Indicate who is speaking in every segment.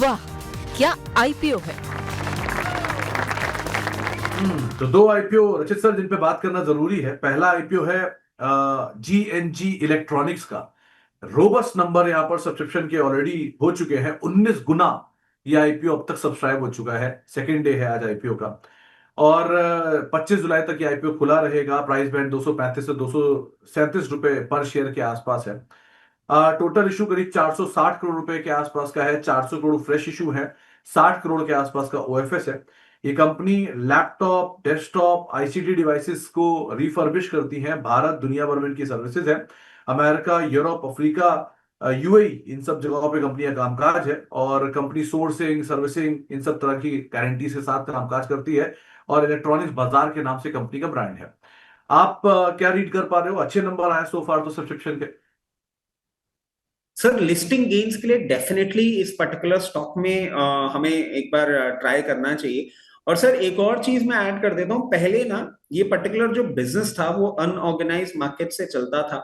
Speaker 1: वाह, क्या आईपीओ है।
Speaker 2: तो दो आईपीओ रचित सर जिन पे बात करना जरूरी है। पहला आईपीओ है जीएनजी इलेक्ट्रॉनिक्स का। रोबस्ट नंबर यहां पर सब्सक्रिप्शन के ऑलरेडी हो चुके हैं, 19 गुना ये आईपीओ अब तक सब्सक्राइब हो चुका है। सेकेंड डे है आज आईपीओ का। और 25 जुलाई तक ये आईपीओ खुला रहेगा। प्राइस बैंड 235 से 237 रुपए पर शेयर के आसपास है। टोटल इशू करीब 460 करोड़ रुपए के आसपास का है। 400 करोड़ फ्रेश इशू है, 60 करोड़ के आसपास का ओएफएस है। ये company laptop, desktop, ICT devices को रिफर्बिश करती है। भारत, दुनिया भर में इनकी सर्विसेज है। अमेरिका, यूरोप, अफ्रीका, यूएई, इन सब जगहों पे कंपनी का कामकाज है। और कंपनी सोर्सिंग, सर्विसिंग, इन सब तरह की गारंटी के साथ कामकाज करती है। और इलेक्ट्रॉनिक्स बाजार के नाम से कंपनी का ब्रांड है। आप क्या रीड कर पा रहे हो? अच्छे नंबर आए सो फार तो सब्सक्रिप्शन के।
Speaker 3: सर लिस्टिंग गेन्स के लिए डेफिनेटली इस पर्टिकुलर स्टॉक में हमें एक बार ट्राई करना चाहिए। और सर एक और चीज मैं ऐड कर देता हूँ, पहले ना ये पर्टिकुलर जो बिजनेस था वो अनऑर्गेनाइज मार्केट से चलता था।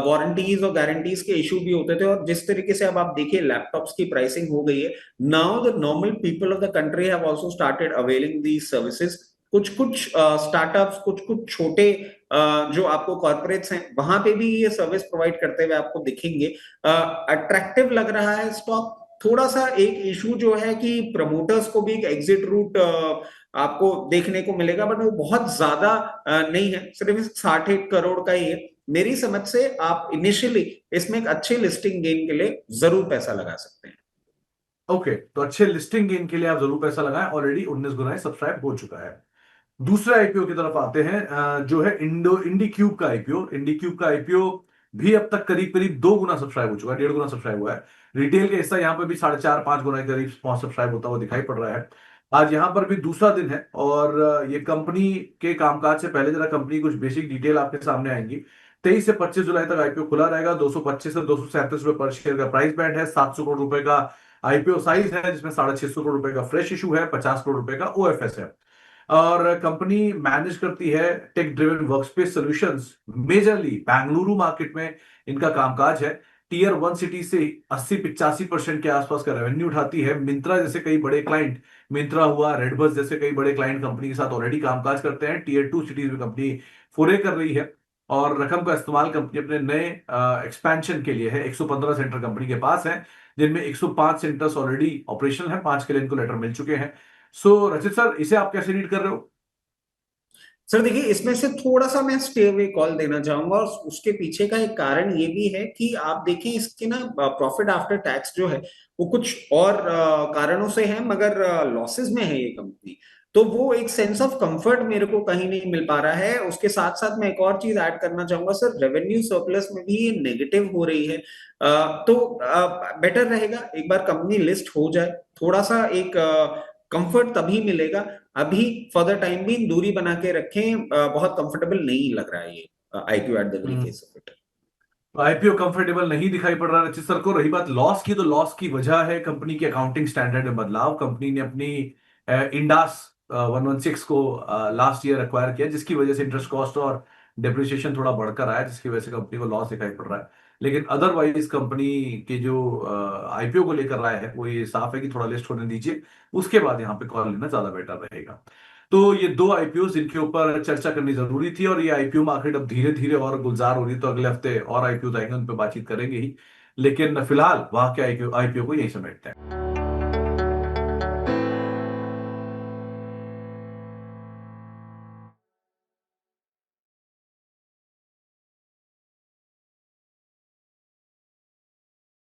Speaker 3: वारंटीज और गारंटीज के इशू भी होते थे, और जिस तरीके से अब आप देखिए लैपटॉप्स की प्राइसिंग हो गई है, now the normal people of the country have also started availing these services. कुछ कुछ स्टार्टअप्स, कुछ कुछ छोटे जो आपको कॉर्पोरेट्स हैं वहां पे भी ये सर्विस प्रोवाइड करते हुए आपको दिखेंगे। अट्रैक्टिव लग रहा है स्टॉक। थोड़ा सा एक इशू जो है कि प्रमोटर्स को भी एक एग्जिट रूट आपको देखने को मिलेगा, बट वो बहुत ज्यादा नहीं है, सिर्फ 60 करोड़ का ही है। मेरी समझ से आप इनिशियली इसमें एक अच्छे लिस्टिंग गेन के लिए जरूर पैसा लगा सकते हैं।
Speaker 2: ओके, तो अच्छे लिस्टिंग गेन के लिए आप जरूर पैसा लगाएं। ऑलरेडी 19 गुना सब्सक्राइब हो चुका है। दूसरे आईपीओ की तरफ आते हैं, जो है इंडी क्यूब का आईपीओ। इंडी क्यूब का आईपीओ भी अब तक करीब करीब 2 गुना सब्सक्राइब हो चुका है, 1.5 गुना सब्सक्राइब हुआ है। रिटेल का हिस्सा यहाँ पर भी 4.5-5 गुना के करीब सब्सक्राइब होता हुआ दिखाई पड़ रहा है। आज यहाँ पर भी दूसरा दिन है और ये कंपनी के कामकाज से पहले जरा कंपनी कुछ बेसिक डिटेल आपके सामने आएंगी। 23 से 25 जुलाई तक आईपीओ खुला रहेगा। 225 से 237 रुपए पर शेयर का प्राइस बैंड है। 700 करोड़ रुपए का आईपीओ साइज है, जिसमें 650 करोड़ रुपए का फ्रेश इशू है। 50 करोड़ रुपए का ओएफएस है। और कंपनी मैनेज करती है tech driven workspace solutions. Majorly Bengaluru market में इनका कामकाज है। टीयर 1 सिटी से 80-85% के आसपास का रेवेन्यू उठाती है। मिंत्रा जैसे कई बड़े क्लाइंट, मिंत्रा हुआ, रेडबस जैसे कई बड़े क्लाइंट कंपनी के साथ ऑलरेडी कामकाज करते हैं। टीयर 2 सिटीज में कंपनी फोरे कर रही है। और रकम का इस्तेमाल कंपनी अपने नए एक्सपेंशन के लिए है। 115 सेंटर कंपनी के पास है, जिनमें 105 सेंटर्स ऑलरेडी ऑपरेशनल है। 5 के लिए इनको लेटर मिल चुके हैं। सो रचित सर, इसे आप कैसे रीड कर रहे हो?
Speaker 3: सर देखिए, इसमें से थोड़ा सा मैं स्टे अवे कॉल देना चाहूंगा, और उसके पीछे का एक कारण ये भी है कि आप देखें इसके ना प्रॉफिट आफ्टर टैक्स जो है वो कुछ और कारणों से है, मगर लॉसेस में है ये कंपनी। तो वो एक सेंस ऑफ कंफर्ट मेरे को कहीं नहीं मिल पा रहा है। उसके साथ साथ मैं एक और चीज ऐड करना चाहूंगा सर, रेवेन्यू सरप्लस में भी ये नेगेटिव हो रही है। तो बेटर रहेगा एक बार कंपनी लिस्ट हो जाए, थोड़ा सा एक कंफर्ट तभी मिलेगा। अभी फॉर द टाइम भी दूरी बना के रखें, बहुत कंफर्टेबल नहीं लग रहा है ये IPO at the very face of it.
Speaker 2: IPO comfortable नहीं दिखाई पड़ रहा रचित सर को। रही बात लॉस की, तो लॉस की वजह है कंपनी के अकाउंटिंग स्टैंडर्ड में बदलाव। कंपनी ने अपनी इंडास 116 को लास्ट ईयर एक्वायर किया, जिसकी वजह से इंटरेस्ट कॉस्ट और डिप्रिसिएशन थोड़ा बढ़कर आया, जिसकी वजह से कंपनी को लॉस दिखाई पड़ रहा है। लेकिन अदरवाइज कंपनी के जो आईपीओ को लेकर राय है वो ये साफ है कि थोड़ा लिस्ट होने दीजिए, उसके बाद यहाँ पे कॉल लेना ज्यादा बेटर रहेगा। तो ये दो आईपीओ जिनके ऊपर चर्चा करनी जरूरी थी, और ये आईपीओ मार्केट अब धीरे धीरे और गुलजार हो रही है। तो अगले हफ्ते और आईपीओ आएंगे, उन पर बातचीत करेंगे ही। लेकिन फिलहाल वहां के आईपीओ को यही समेटते हैं।